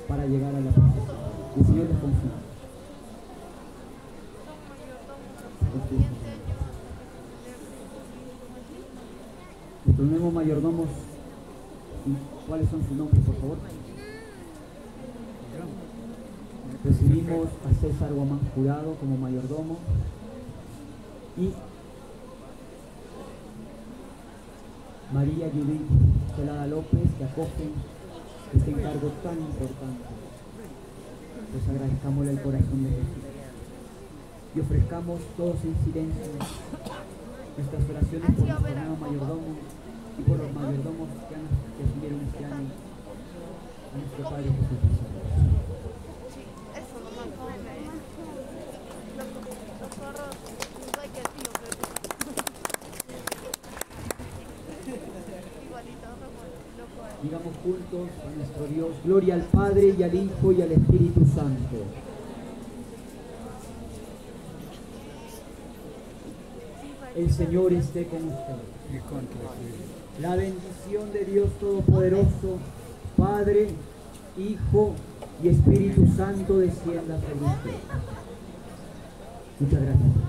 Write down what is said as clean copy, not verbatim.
para llegar a la procesión. El Señor les confía. Nuestros nuevos mayordomos, ¿cuáles son sus nombres, por favor? Recibimos a César Guamán Jurado como mayordomo y María Judith Celada López, que acogen este encargo tan importante. Pues agradezcámosle al corazón de Jesús y ofrezcamos todos en silencio nuestras oraciones por nuestro nuevo mayordomo y por los mayordomos que asumieron este año a nuestro Padre Jesús. Digamos juntos a nuestro Dios, gloria al Padre y al Hijo y al Espíritu Santo. El Señor esté con ustedes. La bendición de Dios Todopoderoso, Padre, Hijo y Espíritu Santo descienda sobre ustedes. Muchas gracias.